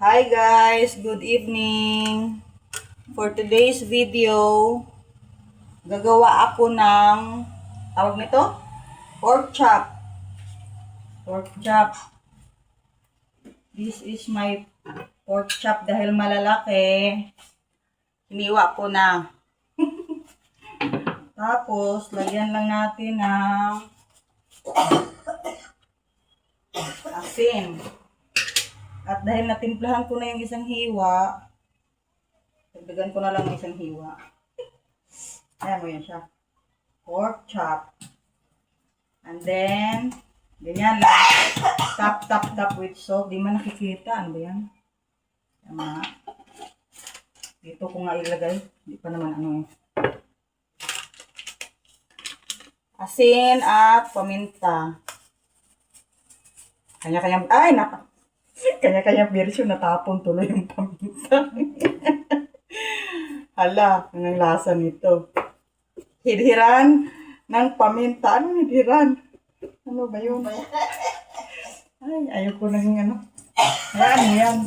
Hi guys, good evening. For today's video, gagawa ako ng tawag nito, pork chop. Pork chop. This is my pork chop dahil malalaki. Hiniwa ko na. Tapos, lagyan lang natin ng asin. At dahil natimplahan ko na yung isang hiwa, dagdagan ko na lang ng isang hiwa. Ayan mo yan siya. Pork chop. And then, ganyan lang. Tap with salt. Di man nakikita. Ano ba yan? Tama. Dito ko nga ilagay. Di pa naman ano eh. Asin at paminta. Kanya-kanya, kanya-kanya version natapon tuloy yung paminta. Hala, anong lasa nito? Hidhiran ng paminta. Ano hidhiran? Ano ba yun? Ay, ayoko na yung ano. Yan.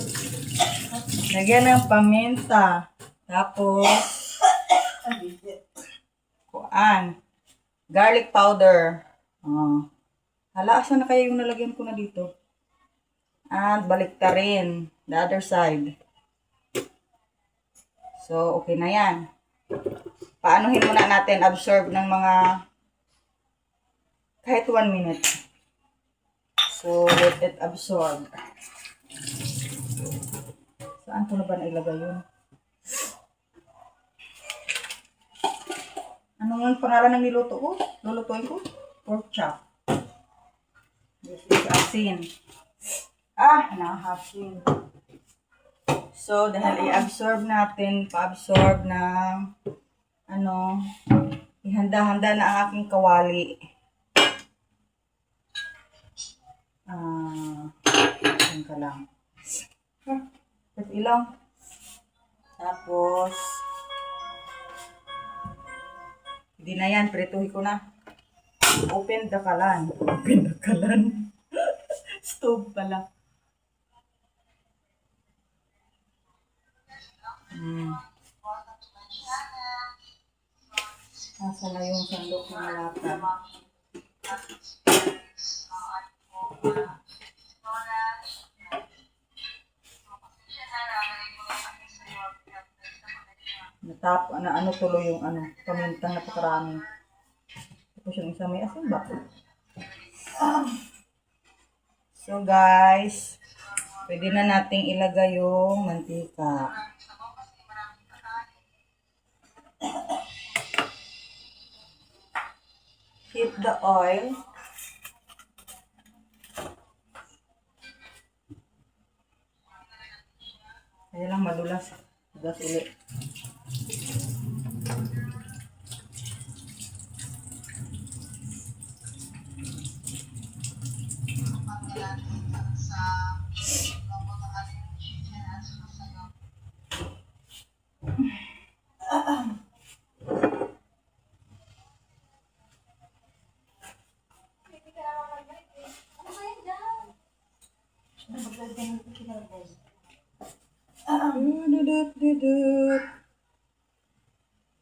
Lagyan ng paminta. Tapos, garlic powder. Hala, asan na kaya yung nalagyan ko na dito? At baliktarin. The other side. So, okay na yan. Paanuhin muna natin, absorb ng mga kahit 1 minute. So, let it absorb. Saan ko na ba nailagay yun? Ano nga pangalan ng niluto ko? Lulutuin ko? Pork chop. This is asin. Nahasin. So, dahil i-absorb natin, pa-absorb ng ihanda-handa na ang aking kawali. Yan ka lang. Tapos ilang. Tapos, hindi na yan, prituhin ko na. Open the kalan. Open the kalan. Stove pala. Nasa na yung sandok ng latag. Ano tuloy yung pamintang napakarami. Tapos yung isa may asin ba? So guys, pwede na nating ilagay yung mantika. Heat the oil. Kaya lang madulas. Gas ulit.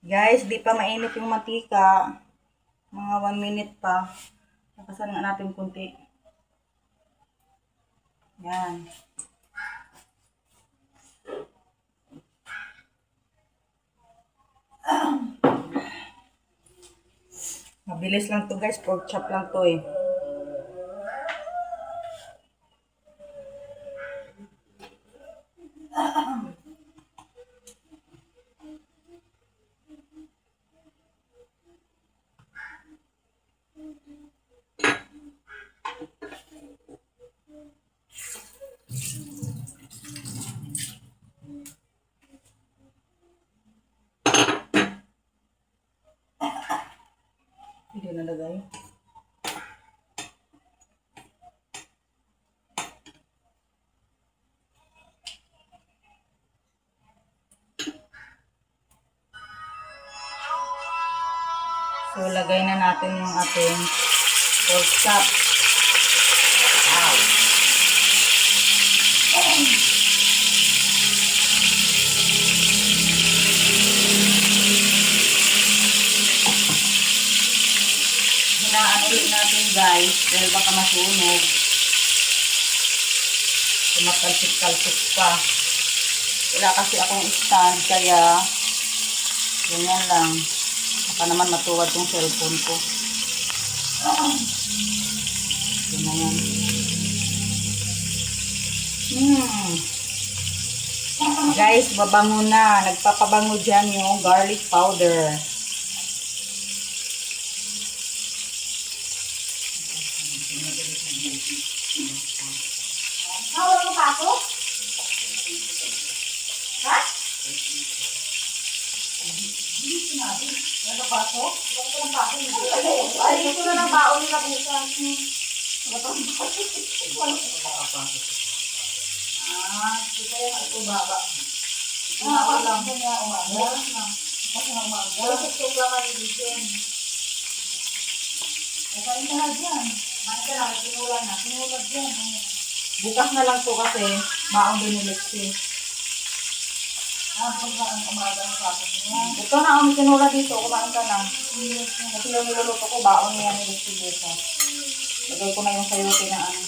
Guys, di pa mainit yung mantika. Mga 1 minute pa. Nakasan nga natin kunti. Yan. Mabilis lang to guys. Pork chop lang to eh. Hindi nalagay. So, lagay na natin yung ating pork chop. Wow. guys. Dahil baka masunog. Tumatalsik-talsik pa. Wala kasi akong stand, kaya ganyan lang. Baka naman matuwad tong cellphone ko. Yun na yan. Guys, babango na. Nagpapabango dyan yung garlic powder. Wala mo pa ako? Ha? Hindi sinabi. Wala pa ako? Wala pa lang pa ako. Ay, ito na lang baon nila bukas. Wala pa lang pa ako. Ito yung ito baba. Ito na ako lang. Ito na umaga. Kasi na umaga. Wala sa ito lang ang ibigin. Nakain ka na dyan. Nakain ka na. Pinula na. Pinula dyan. Bukas na lang to kasi baon din ni Lexi. Pag ang umaga ng kapag niya. Ito na ang tinula dito. Kumain ka na. Kasi yung niluluto ko, baon niya ni Lexi bukas. Lagay ko na yung sayote na ano.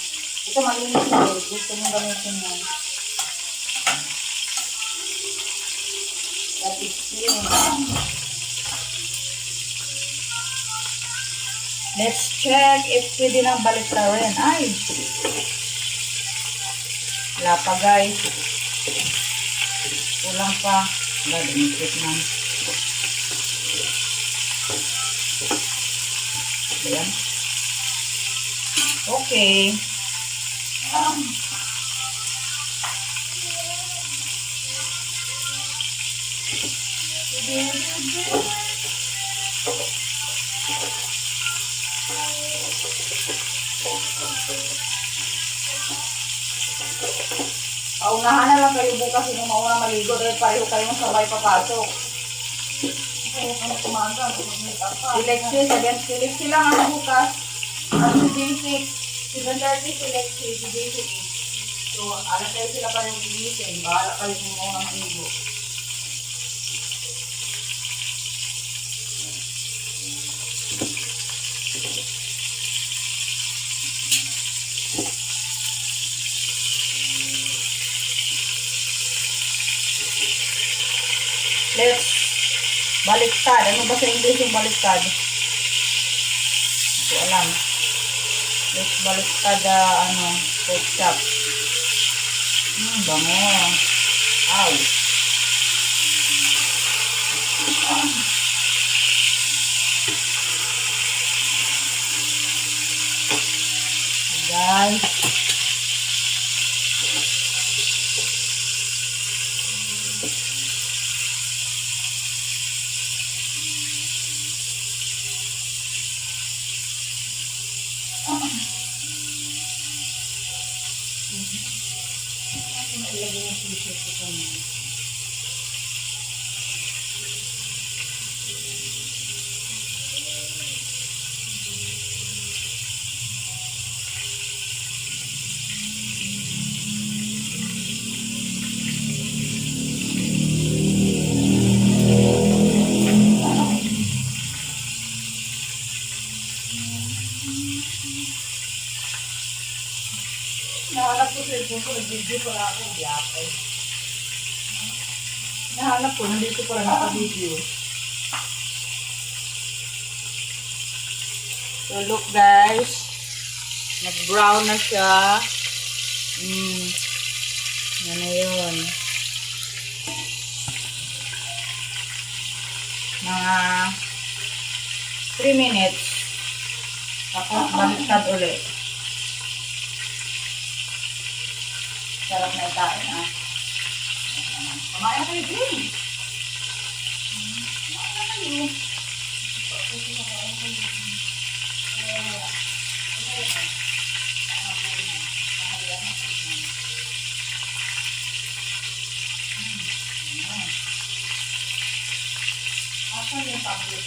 Ito malinis na eh. Gusto nyo gamitin yan. That is clean. Let's check if pwede nang balik na rin. Ay! Wala pa guys. Kulang pa. Wala, dumikit na. Ayan. Okay. Paunahan na lang kayo bukas yung mauna maligo dahil pareho kayong sabay papasok. Si Lexi, si Lexi lang ang bukas. At si Basic, 7:30 si Lexi, si Basic. So, alam kayo sila parehong gigising. Bahala kayo kung maunang maligo. Let's baliktad. Ano ba sa English yung baliktad? Hindi ko alam. Let's baliktad pork chop. Bango. Ow. Guys. Ilagay yung t-shirt ko kanina. Nahanap ko sa cellphone ko, nag-video pala ako, biyakay. Nahanap ko, nandito pala naka-video. So look guys, nag-brown na siya. Yan na yun. Mga 3 minutes. Tapos baliktad ulit. Sarap na itain, ah. Kumain na kayo din. Kumain na kayo. Asan yung tablet?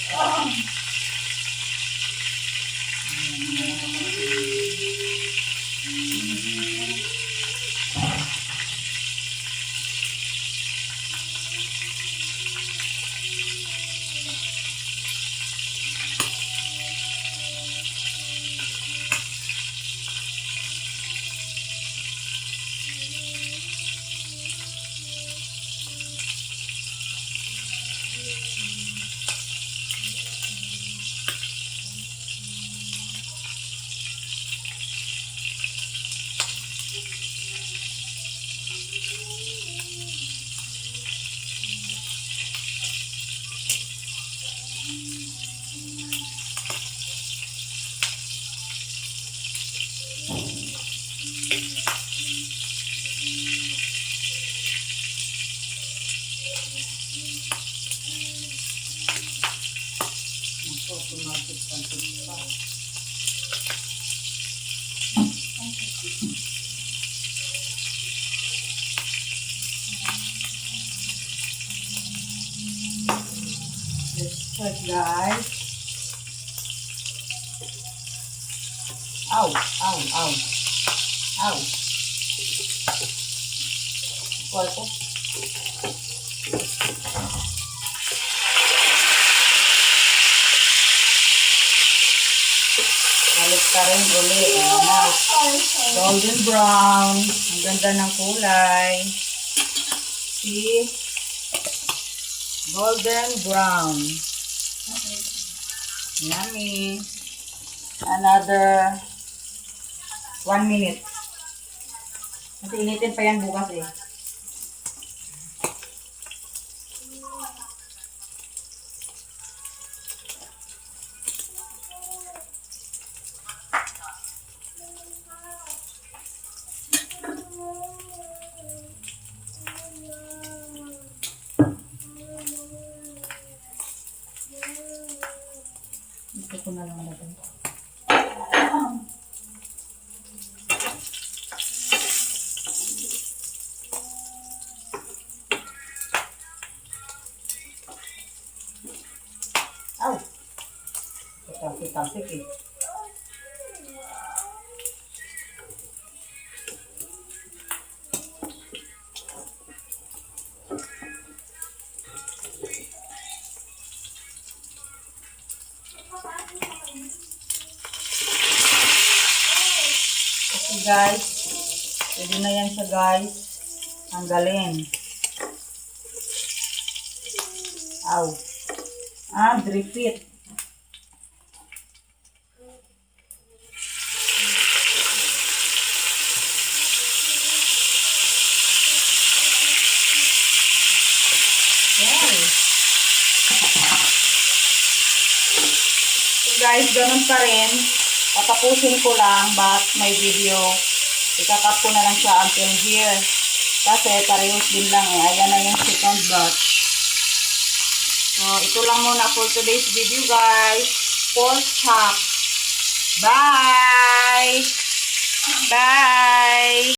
Automatic pancit pa. Let's start, guys. Ow, ow, ow. Ow. Equal ko. Balik ka rin uli. Ayan na. Golden brown. Ang ganda ng kulay. See? Golden brown. Yummy. Another 1 minute. Kasi initin pa yan bukas eh. Ito ko na lang natin. Aw! Talsik eh. Okay guys, pwede na yan siya guys. Tanggalin. Aw. Repeat. Yan. So guys, ganun pa rin. Patapusin ko lang, but may video. Ika-cut ko na lang siya until here. Kasi parehos din lang eh. Ayan na yung second batch. So, ito lang muna for today's video guys. Pork chop. Bye! Bye!